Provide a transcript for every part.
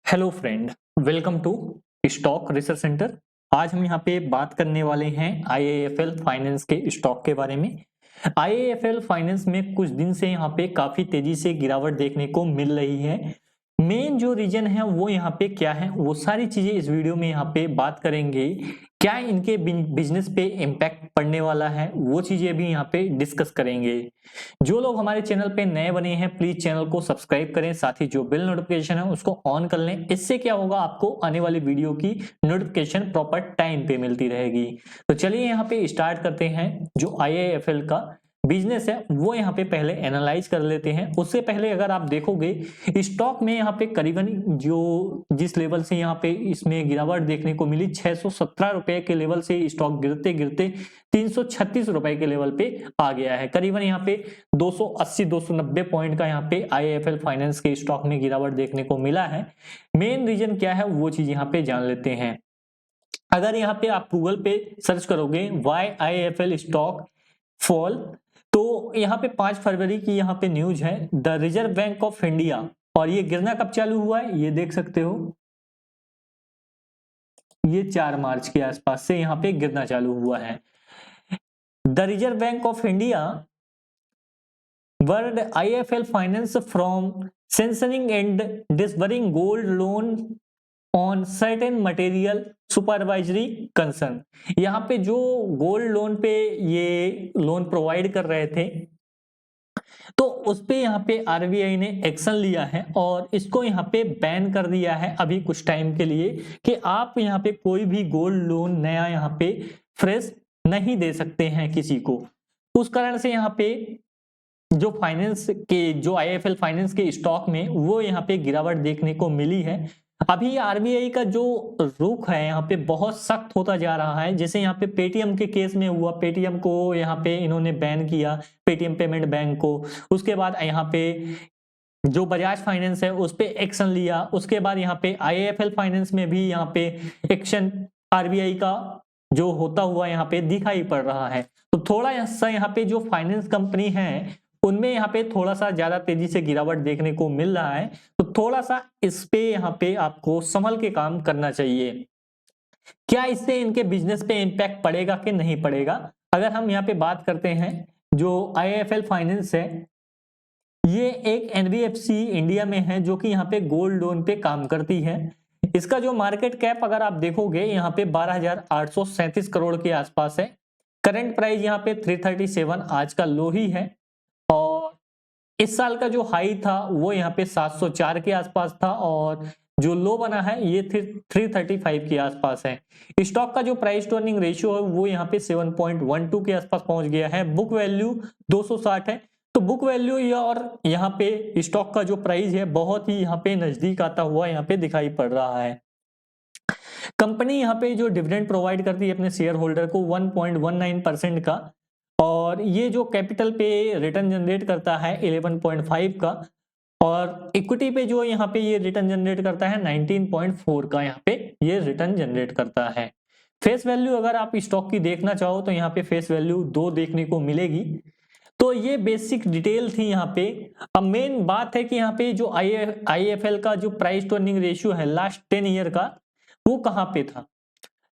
Hello friend, welcome to stock research centre. आज हम यहाँ पे बात करने वाले हैं आईआईएफएल फाइनेंस के स्टॉक के बारे में। आईआईएफएल फाइनेंस में कुछ दिन से यहाँ पे काफी तेजी से गिरावट देखने को मिल रही है। मेन जो रीजन है वो यहाँ पे क्या है, वो सारी चीजें इस वीडियो में यहाँ पे बात करेंगे। क्या इनके बिजनेस पे इम्पैक्ट पड़ने वाला है, वो चीजें भी यहाँ पे डिस्कस करेंगे। जो लोग हमारे चैनल पे नए बने हैं प्लीज चैनल को सब्सक्राइब करें, साथ ही जो बेल नोटिफिकेशन है उसको ऑन कर लें। इससे क्या होगा, आपको आने वाली वीडियो की नोटिफिकेशन प्रॉपर टाइम पे मिलती रहेगी। तो चलिए यहाँ पे स्टार्ट करते हैं। जो आईआईएफएल का बिजनेस है वो यहाँ पे पहले एनालाइज कर लेते हैं। उससे पहले अगर आप देखोगे स्टॉक में यहाँ पे करीबन जो जिस लेवल से यहाँ पे इसमें गिरावट देखने को मिली 617 रुपए के लेवल से स्टॉक गिरते गिरते 336 रुपए के लेवल पे आ गया है। करीबन यहाँ पे 280-290 पॉइंट का यहाँ पे आईआईएफएल फाइनेंस के स्टॉक में गिरावट देखने को मिला है। मेन रीजन क्या है वो चीज यहाँ पे जान लेते हैं। अगर यहाँ पे आप गूगल पे सर्च करोगे वाई आईआईएफएल स्टॉक फॉल, तो यहाँ पे 5 फरवरी की यहाँ पे न्यूज है। The Reserve Bank of India, और ये गिरना कब चालू हुआ है ये देख सकते हो, ये 4 मार्च के आसपास से यहाँ पे गिरना चालू हुआ है। The Reserve Bank of India barred IIFL finance from sanctioning and disbursing gold loan on certain material supervisory concern. यहाँ पे जो गोल्ड लोन पे ये लोन प्रोवाइड कर रहे थे, तो उस पे यहाँ पे आरबीआई ने एक्शन लिया है और इसको यहाँ पे बैन कर दिया है अभी कुछ टाइम के लिए, कि आप यहाँ पे कोई भी गोल्ड लोन नया यहाँ पे फ्रेश नहीं दे सकते हैं किसी को। उस कारण से यहाँ पे जो फाइनेंस के जो आईएफएल फाइनेंस के स्टॉक में वो यहाँ पे गिरावट देखने को मिली है। अभी आरबीआई का जो रुख है यहाँ पे बहुत सख्त होता जा रहा है। जैसे यहाँ पे पेटीएम के केस में हुआ, पेटीएम को यहाँ पे इन्होंने बैन किया, पेटीएम पेमेंट बैंक को। उसके बाद यहाँ पे जो बजाज फाइनेंस है उस पे एक्शन लिया। उसके बाद यहाँ पे आईआईएफएल फाइनेंस में भी यहाँ पे एक्शन आरबीआई का जो होता हुआ यहाँ पे दिखाई पड़ रहा है। तो थोड़ा सा यहाँ पे जो फाइनेंस कंपनी है उनमें यहाँ पे थोड़ा सा ज्यादा तेजी से गिरावट देखने को मिल रहा है। तो थोड़ा सा इस पे यहाँ पे आपको संभल के काम करना चाहिए। क्या इससे इनके बिजनेस पे इम्पैक्ट पड़ेगा कि नहीं पड़ेगा? अगर हम यहाँ पे बात करते हैं, जो आईआईएफएल फाइनेंस है ये एक एनबीएफसी इंडिया में है जो कि यहाँ पे गोल्ड लोन पे काम करती है। इसका जो मार्केट कैप अगर आप देखोगे यहाँ पे 12,837 करोड़ के आसपास है। करंट प्राइस यहाँ पे 337 आज का लो ही है, और इस साल का जो हाई था वो यहाँ पे 704 के आसपास था, और जो लो बना है ये 335 के आसपास है। स्टॉक का जो प्राइस टू अर्निंग रेशियो है वो यहाँ पे 7.12 के आसपास पहुंच गया है। बुक वैल्यू 260 है। तो बुक वैल्यू या और यहाँ पे स्टॉक का जो प्राइस है बहुत ही यहाँ पे नजदीक आता हुआ यहाँ पे दिखाई पड़ रहा है। कंपनी यहाँ पे जो डिविडेंड प्रोवाइड करती है अपने शेयर होल्डर को 1.19% का, और ये जो कैपिटल पे रिटर्न जनरेट करता है 11.5 का, और इक्विटी पे जो यहाँ पे ये रिटर्न जनरेट करता है 19.4 का यहाँ पे ये रिटर्न जनरेट करता है। फेस वैल्यू अगर आप स्टॉक की देखना चाहो तो यहाँ पे फेस वैल्यू 2 देखने को मिलेगी। तो ये बेसिक डिटेल थी यहाँ पे। अब मेन बात है कि यहाँ पे जो आईएफएल का जो प्राइस टू अर्निंग रेशियो है लास्ट 10 ईयर का वो कहाँ पे था।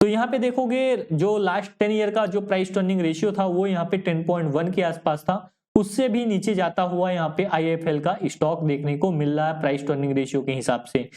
तो यहाँ पे देखोगे जो लास्ट 10 ईयर का जो प्राइस टू अर्निंग रेशियो था वो यहाँ पे 10.1 के आसपास था। उससे भी नीचे जाता हुआ यहाँ पे आईएफएल का स्टॉक देखने को मिल रहा है प्राइस टू अर्निंग रेशियो के हिसाब से।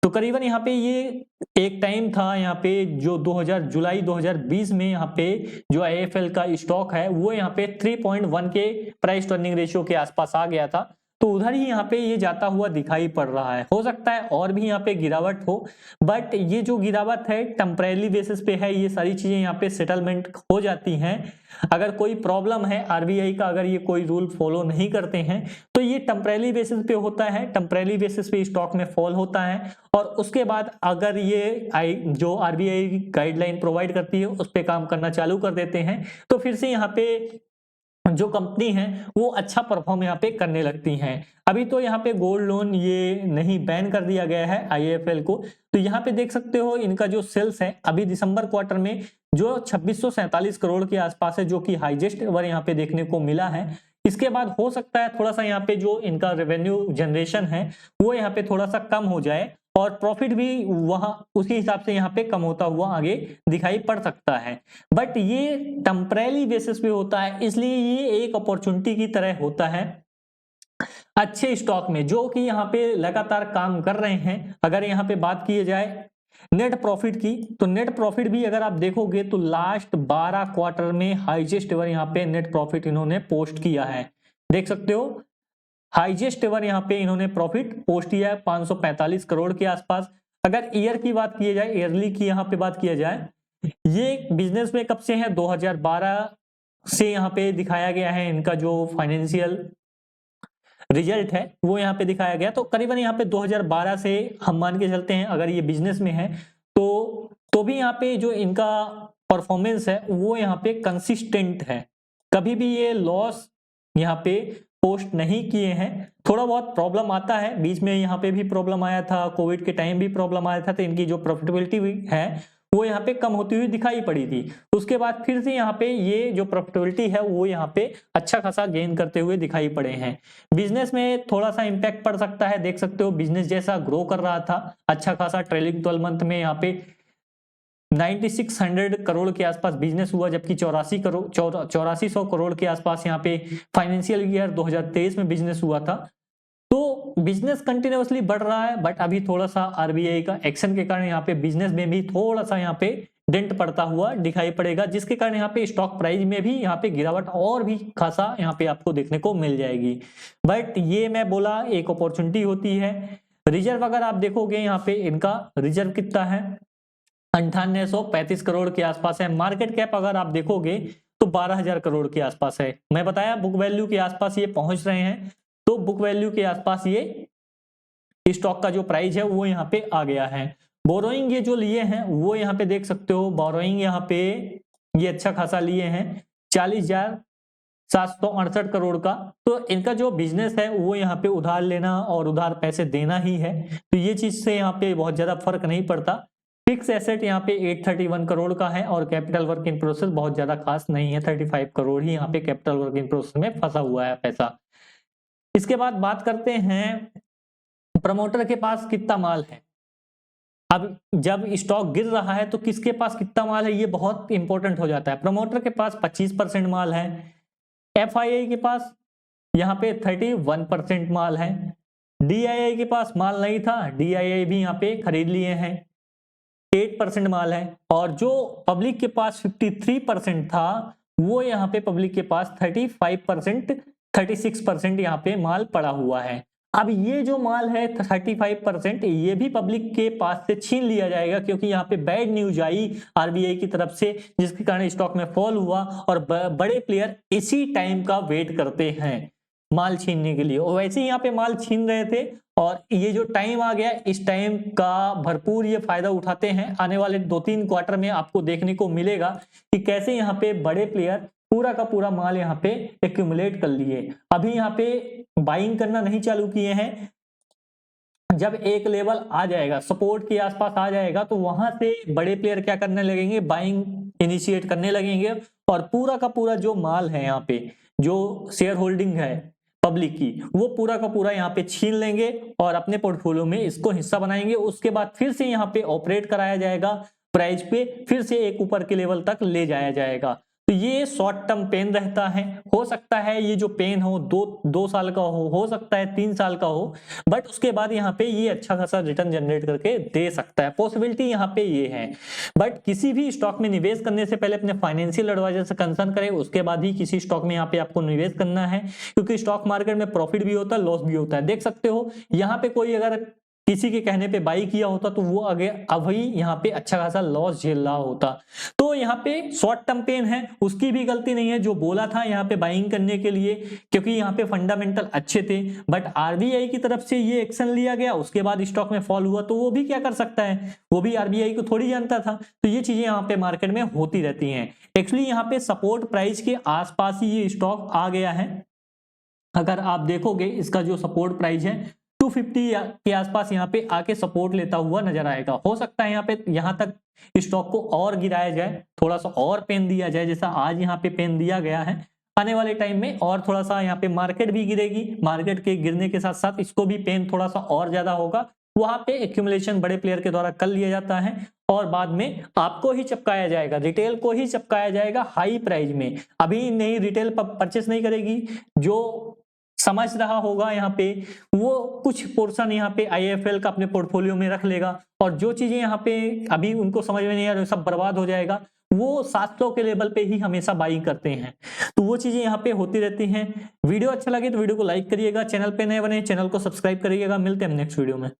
तो करीबन यहाँ पे ये एक टाइम था यहाँ पे जो जुलाई 2020 में यहाँ पे जो आईएफएल का स्टॉक है वो यहाँ पे 3.1 के प्राइस टू अर्निंग रेशियो के आसपास आ गया था। तो उधर ही यहाँ पे ये जाता हुआ दिखाई पड़ रहा है। हो सकता है और भी यहाँ पे गिरावट हो, बट ये जो गिरावट है टेम्परेरी बेसिस पे है। ये सारी चीजें यहाँ पे सेटलमेंट हो जाती हैं। अगर कोई प्रॉब्लम है आरबीआई का, अगर ये कोई रूल फॉलो नहीं करते हैं तो ये टेम्परेरी बेसिस पे होता है। टेम्परेरी बेसिस पे स्टॉक में फॉल होता है, और उसके बाद अगर ये जो आरबीआई गाइडलाइन प्रोवाइड करती है उस पर काम करना चालू कर देते हैं तो फिर से यहाँ पे जो कंपनी है वो अच्छा परफॉर्म यहाँ पे करने लगती हैं। अभी तो यहाँ पे गोल्ड लोन ये नहीं बैन कर दिया गया है आईएफएल को। तो यहाँ पे देख सकते हो इनका जो सेल्स है अभी दिसंबर क्वार्टर में जो 2647 करोड़ के आसपास है, जो कि हाईएस्ट एवर यहाँ पे देखने को मिला है। इसके बाद हो सकता है थोड़ा सा यहाँ पे जो इनका रेवेन्यू जनरेशन है वो यहाँ पे थोड़ा सा कम हो जाए, और प्रॉफिट भी वहां उसी हिसाब से यहाँ पे कम होता हुआ आगे दिखाई पड़ सकता है। बट ये टेम्परेरी बेसिस पे होता है, इसलिए ये एक अपॉर्चुनिटी की तरह होता है अच्छे स्टॉक में जो कि यहाँ पे लगातार काम कर रहे हैं। अगर यहाँ पे बात की जाए नेट प्रॉफिट की, तो नेट प्रॉफिट भी अगर आप देखोगे तो लास्ट 12 क्वार्टर में हाईएस्ट एवर यहाँ पे नेट प्रॉफिट इन्होंने पोस्ट किया है। देख सकते हो हाईएस्ट एवर यहाँ पे इन्होंने प्रॉफिट पोस्ट किया है 545 करोड़ के आसपास। अगर ईयर की बात की जाए, ईयरली की यहाँ पे बात किया जाए, ये बिजनेस में कब से है 2012 से यहाँ पे दिखाया गया है। इनका जो फाइनेंशियल रिजल्ट है वो यहाँ पे दिखाया गया, तो करीबन यहाँ पे 2012 से हम मान के चलते हैं अगर ये बिजनेस में है तो भी यहाँ पे जो इनका परफॉर्मेंस है वो यहाँ पे कंसिस्टेंट है। कभी भी ये लॉस यहाँ पे पोस्ट नहीं किए हैं। थोड़ा बहुत प्रॉब्लम आता है, बीच में यहाँ पे भी प्रॉब्लम आया था, कोविड के टाइम भी प्रॉब्लम आया था, तो इनकी जो प्रॉफिटेबिलिटी है वो यहाँ पे कम होती हुई दिखाई पड़ी थी। उसके बाद फिर से यहाँ पे ये जो प्रॉफिटेबिलिटी है वो यहाँ पे अच्छा खासा गेन करते हुए दिखाई पड़े हैं। बिजनेस में थोड़ा सा इंपैक्ट पड़ सकता है, देख सकते हो बिजनेस जैसा ग्रो कर रहा था अच्छा खासा, ट्रेलिंग 12 मंथ में यहाँ पे 9600 करोड़ के आसपास बिजनेस हुआ, जबकि 8400 करोड़ के आसपास यहाँ पे फाइनेंशियल ईयर 2023 में बिजनेस हुआ था। तो बिजनेस कंटिन्यूअसली बढ़ रहा है, बट अभी थोड़ा सा आरबीआई का एक्शन के कारण यहाँ पे बिजनेस में भी थोड़ा सा यहाँ पे डेंट पड़ता हुआ दिखाई पड़ेगा, जिसके कारण यहाँ पे स्टॉक प्राइस में भी यहाँ पे गिरावट और भी खासा यहाँ पे आपको देखने को मिल जाएगी। बट ये मैं बोला एक अपॉर्चुनिटी होती है। रिजर्व अगर आप देखोगे यहाँ पे इनका रिजर्व कितना है 9835 करोड़ के आसपास है। मार्केट कैप अगर आप देखोगे तो 12000 करोड़ के आसपास है। मैं बताया बुक वैल्यू के आसपास ये पहुंच रहे हैं, तो बुक वैल्यू के आसपास ये स्टॉक का जो प्राइस है वो यहाँ पे आ गया है। बोरोइंग ये जो लिए हैं वो यहाँ पे देख सकते हो, बोरोइंग यहाँ पे ये अच्छा खासा लिए हैं 40,768 करोड़ का। तो इनका जो बिजनेस है वो यहाँ पे उधार लेना और उधार पैसे देना ही है, तो ये चीज से यहाँ पे बहुत ज्यादा फर्क नहीं पड़ता। फिक्स एसेट यहाँ पे 831 करोड़ का है और कैपिटल वर्क इन प्रोसेस बहुत ज्यादा खास नहीं है, 35 करोड़ ही यहाँ पे कैपिटल वर्क इन प्रोसेस में फंसा हुआ है पैसा। इसके बाद बात करते हैं प्रमोटर के पास कितना माल है। अब जब स्टॉक गिर रहा है तो किसके पास कितना माल है ये बहुत इंपॉर्टेंट हो जाता है। प्रमोटर के पास 25% माल है, एफआईआई के पास यहाँ पे 31% माल है, डीआईआई के पास माल नहीं था, डीआईआई भी यहाँ पे खरीद लिए हैं, 8% माल है, और जो पब्लिक के पास 53% था वो यहाँ पे पब्लिक के पास 36% यहाँ पे माल पड़ा हुआ है। अब ये जो माल है 35% ये भी पब्लिक के पास से छीन लिया जाएगा, क्योंकि यहाँ पे बैड न्यूज आई आरबीआई की तरफ से, जिसके कारण स्टॉक में फॉल हुआ और बड़े प्लेयर इसी टाइम का वेट करते हैं माल छीनने के लिए, और वैसे ही यहाँ पे माल छीन रहे थे और ये जो टाइम आ गया इस टाइम का भरपूर ये फायदा उठाते हैं। आने वाले 2-3 क्वार्टर में आपको देखने को मिलेगा कि कैसे यहाँ पे बड़े प्लेयर पूरा का पूरा माल यहाँ पे एक्यूमुलेट कर लिए। अभी यहाँ पे बाइंग करना नहीं चालू किए हैं, जब एक लेवल आ जाएगा सपोर्ट के आसपास आ जाएगा तो वहां से बड़े प्लेयर क्या करने लगेंगे, बाइंग इनिशिएट करने लगेंगे और पूरा का पूरा जो माल है यहाँ पे जो शेयर होल्डिंग है पब्लिक की वो पूरा का पूरा यहाँ पे छीन लेंगे और अपने पोर्टफोलियो में इसको हिस्सा बनाएंगे। उसके बाद फिर से यहाँ पे ऑपरेट कराया जाएगा, प्राइस पे फिर से एक ऊपर के लेवल तक ले जाया जाएगा। तो ये शॉर्ट टर्म पेन रहता है, हो सकता है ये जो पेन हो 2 साल का हो सकता है 3 साल का हो, बट उसके बाद यहाँ पे ये अच्छा खासा रिटर्न जनरेट करके दे सकता है, पॉसिबिलिटी यहाँ पे ये है। बट किसी भी स्टॉक में निवेश करने से पहले अपने फाइनेंशियल एडवाइजर से कंसल्ट करें, उसके बाद ही किसी स्टॉक में यहाँ पे आपको निवेश करना है, क्योंकि स्टॉक मार्केट में प्रॉफिट भी होता है लॉस भी होता है। देख सकते हो यहाँ पे कोई अगर किसी के कहने पे बाई किया होता तो वो आगे अभी यहाँ पे अच्छा खासा लॉस झेल रहा होता। तो यहाँ पे शॉर्ट टर्म पेन है, उसकी भी गलती नहीं है जो बोला था यहाँ पे बाइंग करने के लिए, क्योंकि यहाँ पे फंडामेंटल अच्छे थे। बट आरबीआई की तरफ से ये एक्शन लिया गया, उसके बाद स्टॉक में फॉल हुआ, तो वो भी क्या कर सकता है, वो भी आरबीआई को थोड़ी जानता था। तो ये चीजें यहाँ पे मार्केट में होती रहती हैं। एक्चुअली यहाँ पे सपोर्ट प्राइस के आसपास ही ये स्टॉक आ गया है। अगर आप देखोगे इसका जो सपोर्ट प्राइस है 250 के आसपास यहाँ पे आके सपोर्ट लेता हुआ नजर आएगा। हो सकता है यहाँ तक स्टॉक को और गिराया जाए, थोड़ा सा और पेन दिया जाए, जैसा आज यहाँ पे पेन दिया गया है। आने वाले टाइम में और थोड़ा सा यहाँ पे मार्केट भी गिरेगी, मार्केट के गिरने के साथ साथ इसको भी पेन थोड़ा सा और ज्यादा होगा, वहां पे एक्यूमुलेशन बड़े प्लेयर के द्वारा कर लिया जाता है और बाद में आपको ही चिपकाया जाएगा, रिटेल को ही चिपकाया जाएगा हाई प्राइस में। अभी नहीं, रिटेल परचेस नहीं करेगी। जो समझ रहा होगा यहाँ पे वो कुछ पोर्शन यहाँ पे IIFL का अपने पोर्टफोलियो में रख लेगा और जो चीजें यहाँ पे अभी उनको समझ में नहीं आ रही सब बर्बाद हो जाएगा। वो 700 के लेवल पे ही हमेशा बाइंग करते हैं, तो वो चीजें यहाँ पे होती रहती हैं। वीडियो अच्छा लगे तो वीडियो को लाइक करिएगा, चैनल पे नए बने चैनल को सब्सक्राइब करिएगा। मिलते हैं नेक्स्ट वीडियो में।